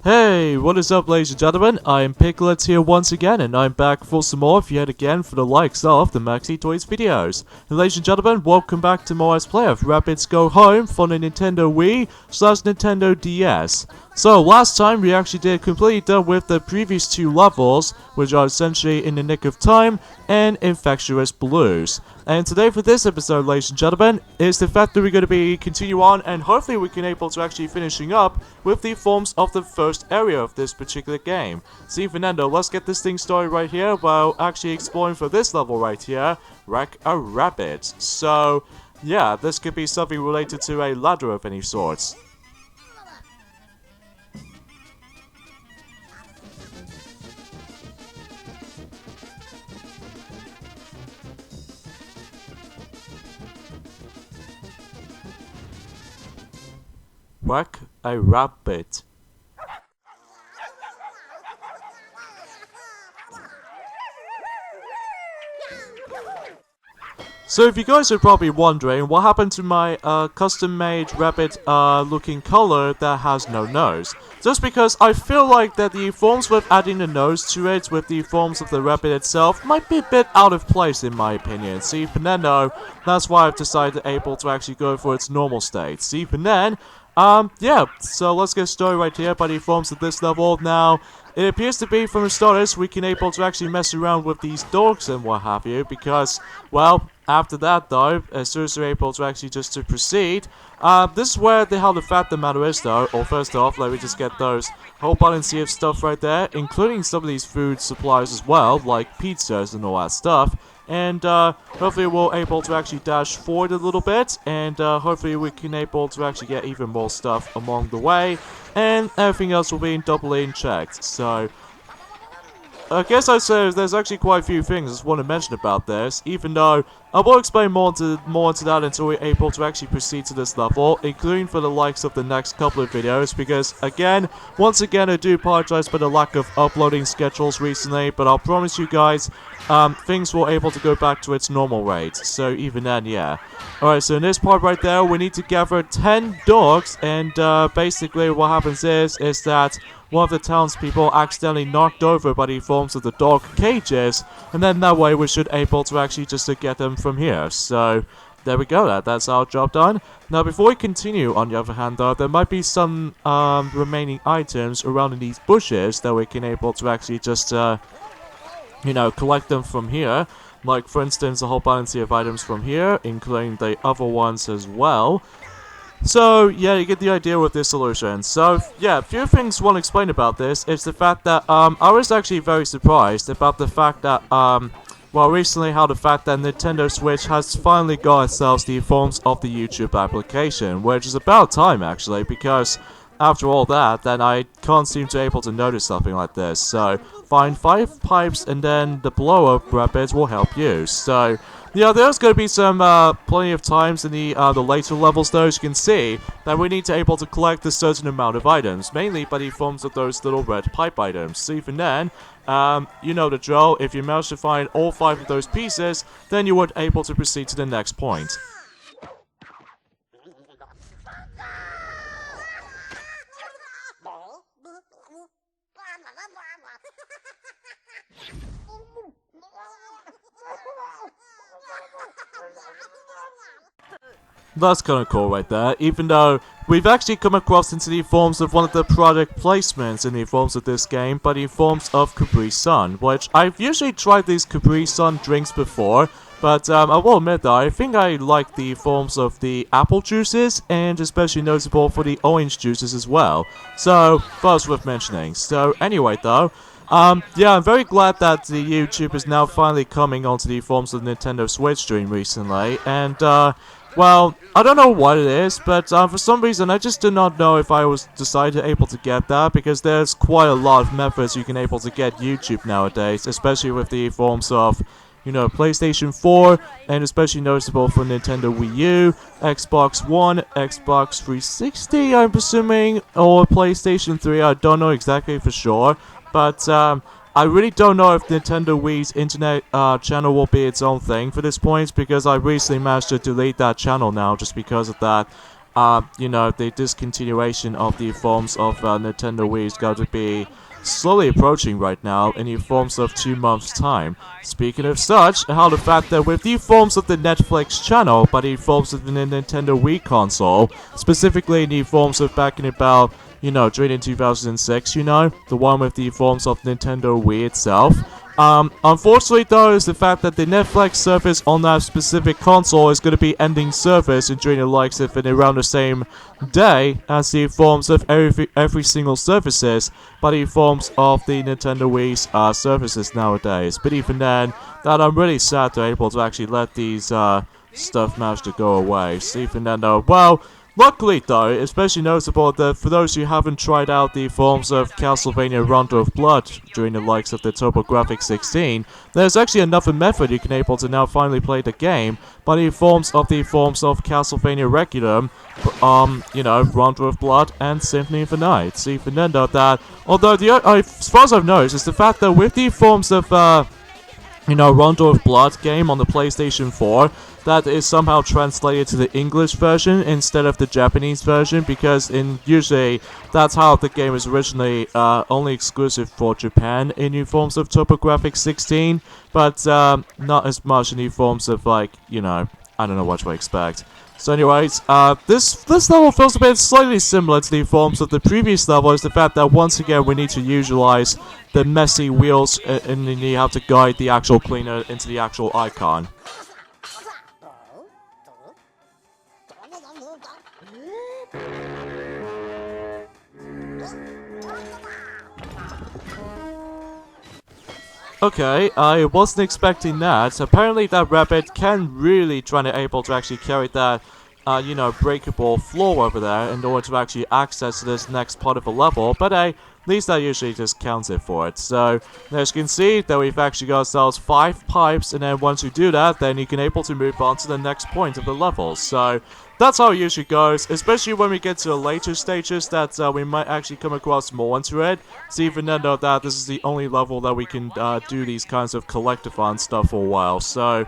Hey, what is up, ladies and gentlemen? I am Piglet here once again, and I'm back for some more yet again for the likes of the Maxi Toys videos. And ladies and gentlemen, welcome back to more Let's Play of Rabbids Go Home for the Nintendo Wii/Nintendo DS. So, last time we actually did completely done with the previous two levels, which are essentially In the Nick of Time and Infectious Blues. And today for this episode, ladies and gentlemen, is the fact that we're going to be continue on, and hopefully we can able to actually finishing up with the forms of the first area of this particular game. See, Fernando, let's get this thing started right here while actually exploring for this level right here, Wack a Rabbids. So, yeah, this could be something related to a ladder of any sorts. Wack a Rabbid. So if you guys are probably wondering what happened to my custom-made rabbit looking color that has no nose. Just because I feel like that the forms with adding a nose to it with the forms of the rabbit itself might be a bit out of place in my opinion. See, Fernando, that's why I've decided able to actually go for its normal state. See, Fernando, yeah, so let's get started right here by the forms of this level. Now, it appears to be from the starters we can able to actually mess around with these dogs and what have you, because, well, after that though, as soon as you're able to actually just to proceed, this is where how the fact the matter is though. Or first off, let me just get those whole bunch of stuff right there, including some of these food supplies as well, like pizzas and all that stuff. And hopefully we're able to actually dash forward a little bit, and hopefully we can able to actually get even more stuff along the way, and everything else will be doubly checked. So I guess I'd say there's actually quite a few things I just want to mention about this, even though I will explain more into that until we're able to actually proceed to this level, including for the likes of the next couple of videos, because once again, I do apologize for the lack of uploading schedules recently, but I'll promise you guys, things will able to go back to its normal rate, so even then, yeah. Alright, so in this part right there, we need to gather 10 dogs, and basically what happens is that one of the townspeople accidentally knocked over by the forms of the dog cages, and then that way we should able to actually just to get them from here. So there we go, that's our job done. Now before we continue, on the other hand though, there might be some remaining items around in these bushes that we can able to actually just you know, collect them from here. Like for instance a whole bunch of items from here, including the other ones as well. So, yeah, you get the idea with this solution. So, yeah, a few things I want to explain about this is the fact that, I was actually very surprised about the fact that, well, recently how the fact that Nintendo Switch has finally got itself the forms of the YouTube application, which is about time, actually, because after all that, then I can't seem to able to notice something like this. So, find 5 pipes and then the blow-up Rabbids will help you. So, yeah, there's going to be some plenty of times in the later levels though, as you can see, that we need to able to collect a certain amount of items, mainly by the forms of those little red pipe items. So even then, you know the drill, if you manage to find all 5 of those pieces, then you would able to proceed to the next point. That's kind of cool right there, even though we've actually come across into the forms of one of the product placements in the forms of this game, by the forms of Capri Sun, which I've usually tried these Capri Sun drinks before, but I will admit that I think I like the forms of the apple juices, and especially notable for the orange juices as well, so that's worth mentioning. So anyway though, yeah, I'm very glad that the YouTube is now finally coming onto the forms of the Nintendo Switch stream recently, and well, I don't know what it is, but for some reason I just do not know if I was decided able to get that, because there's quite a lot of methods you can able to get YouTube nowadays, especially with the forms of, you know, PlayStation 4, and especially noticeable for Nintendo Wii U, Xbox One, Xbox 360, I'm presuming, or PlayStation 3, I don't know exactly for sure, but I really don't know if Nintendo Wii's internet channel will be its own thing for this point, because I recently managed to delete that channel now just because of that. you know, the discontinuation of the forms of Nintendo Wii is going to be slowly approaching right now in the forms of 2 months' time. Speaking of such, how the fact that with the forms of the Netflix channel, but the forms of the Nintendo Wii console, specifically in the forms of back in about, you know, during in 2006, you know, the one with the forms of Nintendo Wii itself. Unfortunately though, is the fact that the Netflix service on that specific console is going to be ending service and during the likes of in around the same day as the forms of every single services, but the forms of the Nintendo Wii's services nowadays. But even then, that I'm really sad they're able to actually let these stuff manage to go away. So even then though, well, luckily though, especially noticeable that for those who haven't tried out the forms of Castlevania Rondo of Blood during the likes of the TurboGrafx 16, there's actually another method you can able to now finally play the game, but the forms of Castlevania Requiem, you know, Rondo of Blood and Symphony of the Night. So even then though that, although as far as I've noticed, is the fact that with the forms of you know, Rondo of Blood game on the PlayStation 4, that is somehow translated to the English version instead of the Japanese version, because usually that's how the game is originally only exclusive for Japan in new forms of TurboGrafx 16, but not as much in new forms of, like, you know, I don't know what to expect. So anyways, this level feels a bit slightly similar to the forms of the previous level, is the fact that once again we need to utilize the messy wheels and then you have to guide the actual cleaner into the actual icon. Okay, I wasn't expecting that. Apparently that Rabbid can really try to able to actually carry that, you know, breakable floor over there in order to actually access this next part of the level, but hey, at least that usually just counts it for it. So, as you can see, that we've actually got ourselves 5 pipes, and then once you do that, then you can able to move on to the next point of the level. So, that's how it usually goes, especially when we get to the later stages that we might actually come across more into it. So even then though that this is the only level that we can do these kinds of collectathon stuff for a while. So,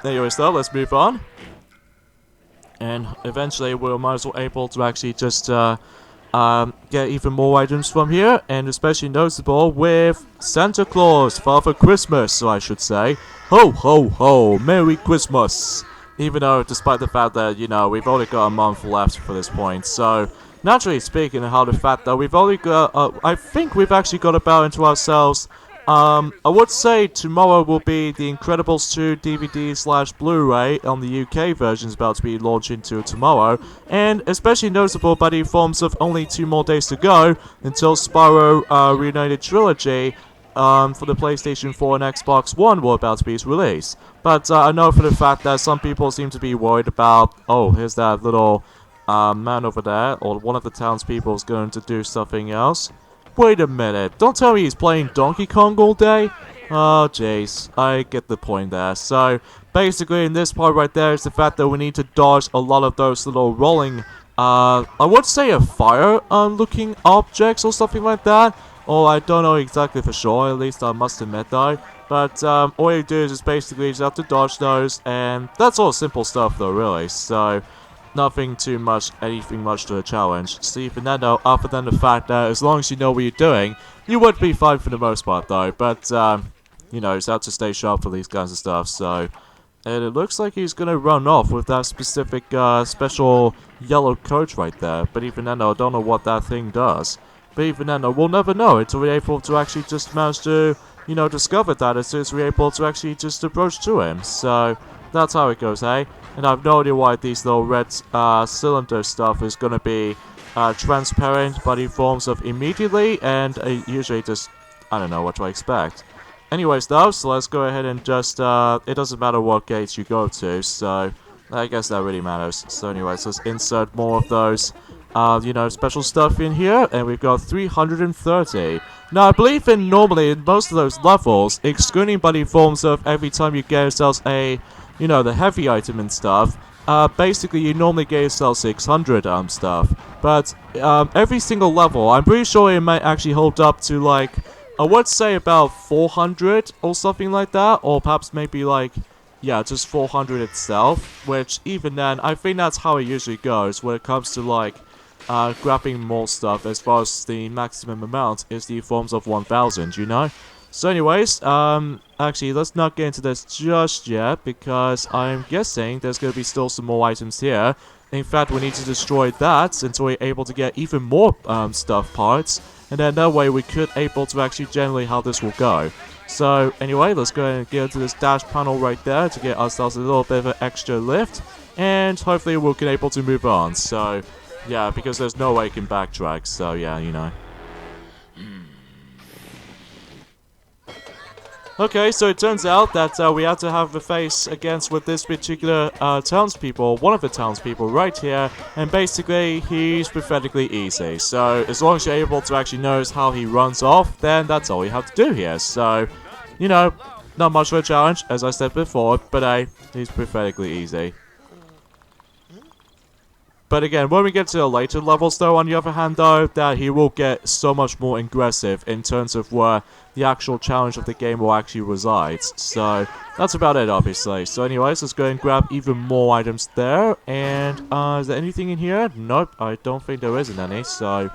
anyways though, let's move on. And eventually we'll might as well able to actually just get even more items from here, and especially noticeable with Santa Claus, Father Christmas, so I should say. Ho ho ho, Merry Christmas! Even though, despite the fact that, you know, we've only got a month left for this point, so, naturally speaking, how the fact that we've only got, I think we've actually got about into ourselves, I would say tomorrow will be the Incredibles 2 DVD/Blu-ray on the UK version is about to be launched into tomorrow, and especially noticeable by the forms of only 2 more days to go until Spyro Reunited Trilogy for the PlayStation 4 and Xbox One will about to be released. But I know for the fact that some people seem to be worried about, oh, here's that little man over there, or one of the townspeople is going to do something else. Wait a minute, don't tell me he's playing Donkey Kong all day? Oh, jeez, I get the point there. So, basically in this part right there is the fact that we need to dodge a lot of those little rolling, I would say a fire-looking objects or something like that. Or I don't know exactly for sure, at least I must admit though. But all you do is just basically just have to dodge those, and that's all simple stuff though, really. So, nothing too much, anything much to a challenge. See, Fernando, other than the fact that as long as you know what you're doing, you would be fine for the most part though. But, you know, you just have to stay sharp for these kinds of stuff, so... And it looks like he's gonna run off with that specific, special yellow coach right there. But even then, I don't know what that thing does. But even then, we'll never know until we're able to actually just manage to, you know, discover that as soon as we're able to actually just approach to him. So, that's how it goes, hey? And I've no idea why these little red cylinder stuff is gonna be transparent, but in forms of immediately, and usually just, I don't know what to expect. Anyways though, so let's go ahead and just, it doesn't matter what gates you go to, so I guess that really matters. So anyways, let's insert more of those, you know, special stuff in here, and we've got 330. Now, I believe normally in most of those levels, excluding by the forms of every time you get yourselves a, you know, the heavy item and stuff, basically you normally get yourself 600 stuff. But every single level, I'm pretty sure it might actually hold up to like, I would say about 400 or something like that, or perhaps maybe like yeah, just 400 itself, which even then, I think that's how it usually goes when it comes to, like, grabbing more stuff, as far as the maximum amount is the forms of 1000, you know? So anyways, actually, let's not get into this just yet, because I'm guessing there's gonna be still some more items here. In fact, we need to destroy that until we're able to get even more, stuff parts, and then that way we could able to actually generate how this will go. So, anyway, let's go ahead and get into this dash panel right there to get ourselves a little bit of an extra lift, and hopefully we'll be able to move on. So, yeah, because there's no way you can backtrack, so yeah, you know. Okay, so it turns out that we had to have a face against with this particular townspeople, one of the townspeople right here, and basically he's pathetically easy. So as long as you're able to actually notice how he runs off, then that's all you have to do here. So, you know, not much of a challenge, as I said before, but hey, he's pathetically easy. But again, when we get to the later levels though, on the other hand though, that he will get so much more aggressive in terms of where the actual challenge of the game will actually reside. So, that's about it obviously. So anyways, let's go and grab even more items there. And, is there anything in here? Nope, I don't think there isn't any. So,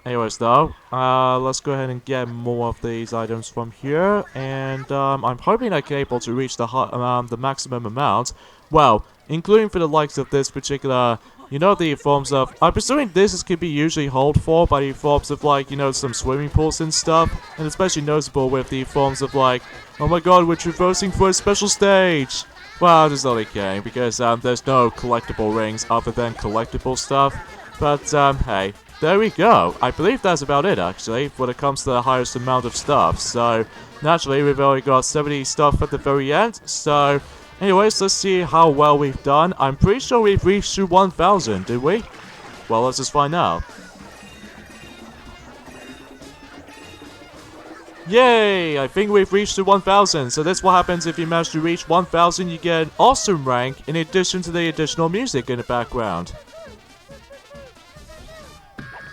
anyways though, let's go ahead and get more of these items from here. And, I'm hoping I can able to reach the maximum amount. Well, including for the likes of this particular... You know, the forms of... I'm presuming this could be usually held for by the forms of, like, you know, some swimming pools and stuff. And especially noticeable with the forms of, like, oh my god, we're traversing for a special stage. Well, just only kidding, because there's no collectible rings other than collectible stuff. But, hey, there we go. I believe that's about it, actually, when it comes to the highest amount of stuff. So, naturally, we've only got 70 stuff at the very end, so... Anyways, let's see how well we've done. I'm pretty sure we've reached to 1000, did we? Well, let's just find out. Yay! I think we've reached to 1000. So that's what happens if you manage to reach 1000. You get an awesome rank in addition to the additional music in the background.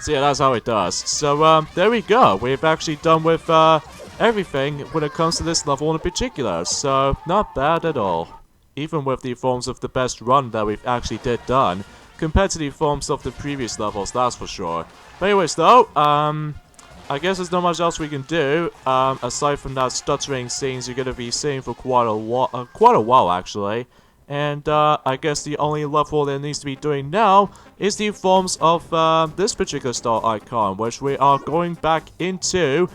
So yeah, that's how it does. So, there we go. We've actually done with, everything when it comes to this level in particular, so not bad at all. Even with the forms of the best run that we've actually done, compared to the forms of the previous levels, that's for sure. But anyways though, I guess there's not much else we can do, aside from that stuttering scenes you're gonna be seeing for quite a while actually. And I guess the only level that needs to be doing now is the forms of this particular star icon, which we are going back into.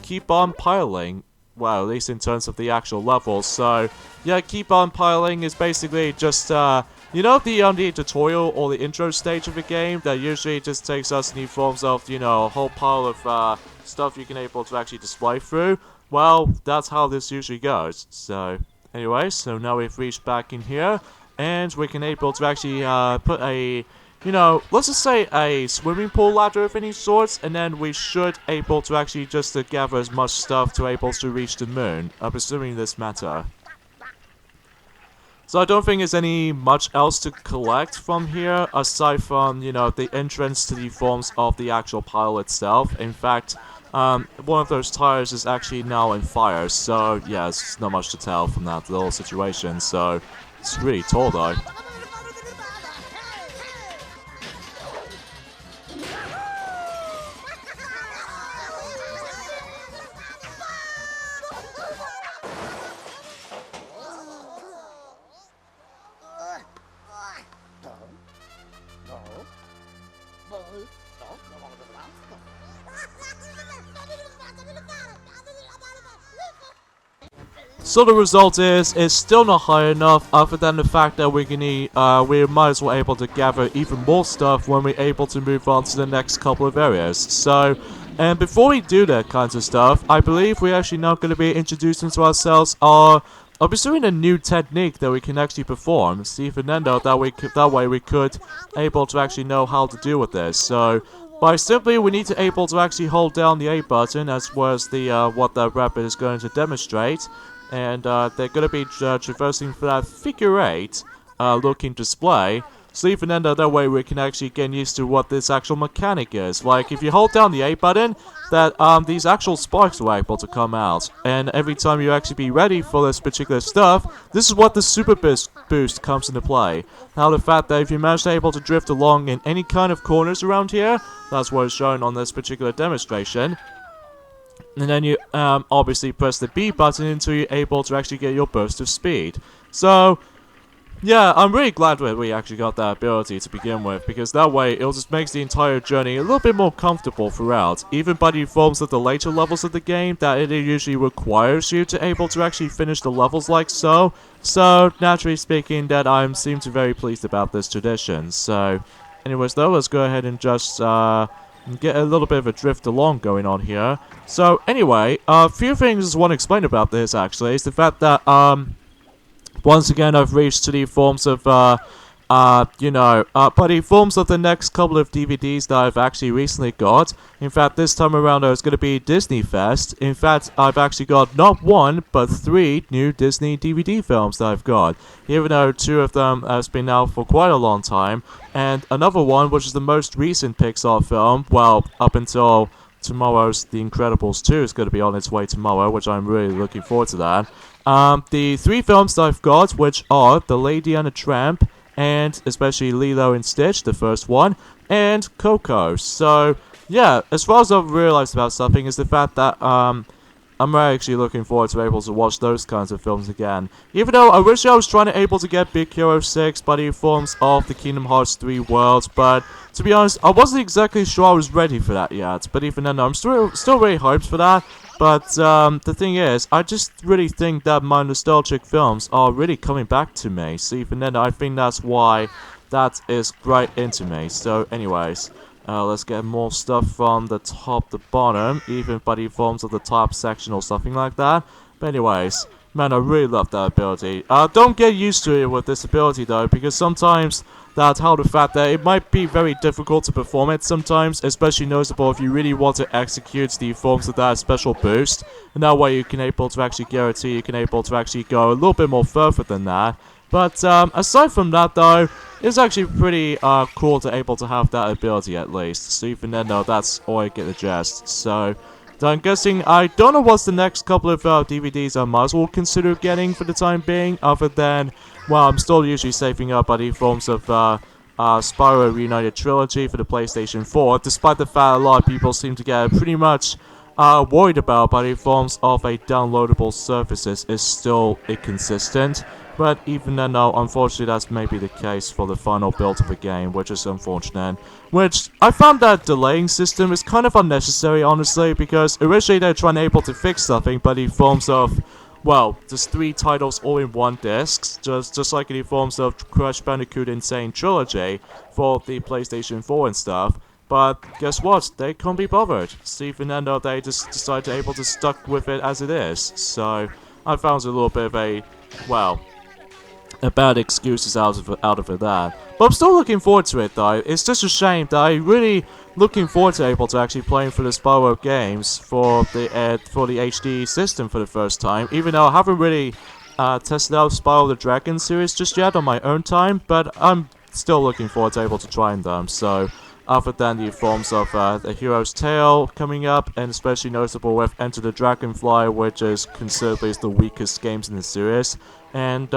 Keep on piling. Well, at least in terms of the actual levels. So, yeah, keep on piling is basically just, you know, the tutorial or the intro stage of the game that usually just takes us in the forms of, you know, a whole pile of, stuff you can able to actually display through. Well, that's how this usually goes. So, anyway, so now we've reached back in here, and we can able to actually, put a... You know, let's just say a swimming pool ladder of any sorts, and then we should able to actually just gather as much stuff to able to reach the moon. I'm assuming this matter. So I don't think there's any much else to collect from here, aside from, you know, the entrance to the forms of the actual pile itself. In fact, one of those tires is actually now on fire, so yeah, it's not much to tell from that little situation, so it's really tall though. So the result is, it's still not high enough, other than the fact that we might as well able to gather even more stuff when we're able to move on to the next couple of areas. So, and before we do that kinds of stuff, I believe we're actually now going to be introducing to ourselves I'll be doing a new technique that we can actually perform. See, Fernando, that way we could able to actually know how to deal with this. So, by simply, we need to able to actually hold down the A button, as well as the what the Rabbid is going to demonstrate. And they're going to be traversing for that figure 8 looking display. So even then, that way we can actually get used to what this actual mechanic is. Like, if you hold down the A button, that these actual sparks are able to come out. And every time you actually be ready for this particular stuff, this is what the super boost comes into play. Now, the fact that if you manage to able to drift along in any kind of corners around here, that's what is shown on this particular demonstration. And then you obviously press the B button until you're able to actually get your burst of speed. So, yeah, I'm really glad that we actually got that ability to begin with, because that way it just makes the entire journey a little bit more comfortable throughout. Even by the forms of the later levels of the game, that it usually requires you to able to actually finish the levels like so. So, naturally speaking, that I seem to very pleased about this tradition. So, anyways though, let's go ahead and just get a little bit of a drift along going on here. So, anyway, a few things I want to explain about this actually is the fact that, once again, I've reached to the forms of, but the forms of the next couple of DVDs that I've actually recently got. In fact, this time around, it's going to be Disney Fest. In fact, I've actually got not one, but 3 new Disney DVD films that I've got. Even though 2 of them has been out for quite a long time. And another one, which is the most recent Pixar film, well, up until tomorrow's The Incredibles 2 is going to be on its way tomorrow, which I'm really looking forward to that. The 3 films that I've got, which are The Lady and the Tramp, and especially Lilo and Stitch, the first one, and Coco. So, yeah, as far as I've realized about something is the fact that, I'm actually looking forward to able to watch those kinds of films again. Even though I wish I was trying to able to get Big Hero 6 by the forms of the Kingdom Hearts 3 worlds, but to be honest, I wasn't exactly sure I was ready for that yet. But even then, I'm still really hyped for that. But the thing is, I just really think that my nostalgic films are really coming back to me. So even then, I think that's why that is right into me. So anyways, let's get more stuff from the top to bottom, even by the forms of the top section or something like that. But anyways, man, I really love that ability. Don't get used to it with this ability though, because sometimes that's how the fact that it might be very difficult to perform it sometimes, especially noticeable if you really want to execute the forms of that special boost. And that way you can able to actually guarantee you can able to actually go a little bit more further than that. But aside from that though, it's actually pretty cool to able to have that ability at least. So even then though, that's all I get the gist. So I'm guessing, I don't know what's the next couple of DVDs I might as well consider getting for the time being, other than, well, I'm still usually saving up by the forms of Spyro Reunited Trilogy for the PlayStation 4, despite the fact a lot of people seem to get pretty much worried about by the forms of a downloadable services is still inconsistent. But even then, no, unfortunately, that's maybe the case for the final build of the game, which is unfortunate. Which, I found that delaying system is kind of unnecessary, honestly, because originally they're trying to able to fix something, but in forms of, well, just 3 titles all in one disc, just like in the forms of Crash Bandicoot Insane Trilogy for the PlayStation 4 and stuff. But guess what? They can't be bothered. So even then, though, they just decide to able to stuck with it as it is. So I found it a little bit of a, well, a bad excuses out of it that. But I'm still looking forward to it though. It's just a shame that I'm really looking forward to able to actually playing for the Spyro games for the HD system for the first time. Even though I haven't really tested out Spyro the Dragon series just yet on my own time, but I'm still looking forward to able to trying them. So other than the forms of the Hero's Tale coming up, and especially noticeable with Enter the Dragonfly, which is considerably the weakest games in the series. And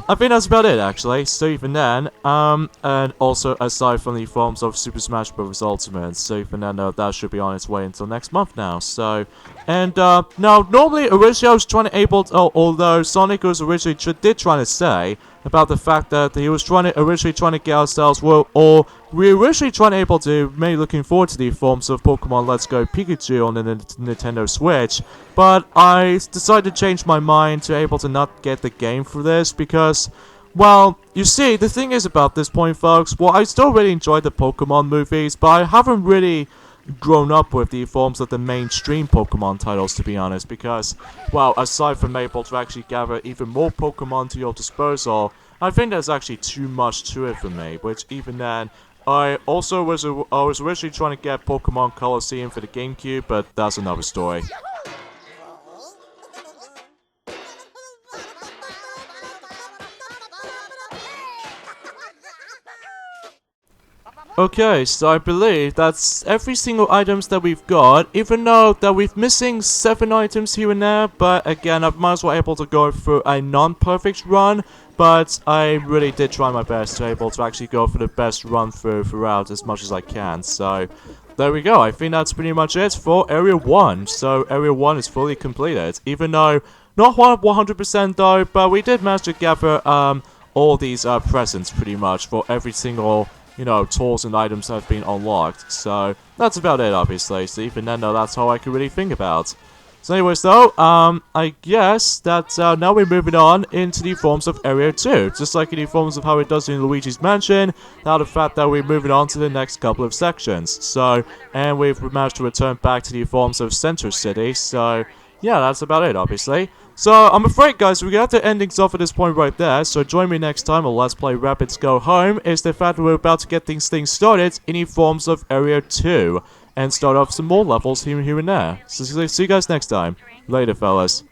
I think that's about it actually, so even then, and also aside from the forms of Super Smash Bros. Ultimate, so even then, that should be on its way until next month now, so, and, now, normally, originally I was trying to although Sonic was originally did trying to say about the fact that he was originally trying to get ourselves, or we were originally trying to able to, maybe looking forward to the forms of Pokemon Let's Go Pikachu on the Nintendo Switch, but I decided to change my mind to able to not get the game for this, because, well, you see, the thing is about this point, folks, well, I still really enjoy the Pokemon movies, but I haven't really grown up with the forms of the mainstream Pokemon titles, to be honest, because, well, aside from able to actually gather even more Pokemon to your disposal, I think there's actually too much to it for me, which even then, I was originally trying to get Pokemon Colosseum for the GameCube, but that's another story. Okay, so I believe that's every single items that we've got, even though that we've missing 7 items here and there, but again, I might as well able to go through a non-perfect run, but I really did try my best to able to actually go for the best run throughout as much as I can, so there we go. I think that's pretty much it for Area 1, so Area 1 is fully completed, even though not 100% though, but we did manage to gather all these presents pretty much for every single tools and items have been unlocked. So that's about it, obviously. So even then, though, that's how I could really think about. So anyways, though, I guess that now we're moving on into the forms of Area 2. Just like in the forms of how it does in Luigi's Mansion, now the fact that we're moving on to the next couple of sections. So, and we've managed to return back to the forms of Center City. So, yeah, that's about it, obviously. So, I'm afraid, guys, we're going to have to end things off at this point right there, so join me next time on Let's Play Rabbids Go Home, is the fact that we're about to get things started in the forms of Area 2, and start off some more levels here and there. So, see you guys next time. Later, fellas.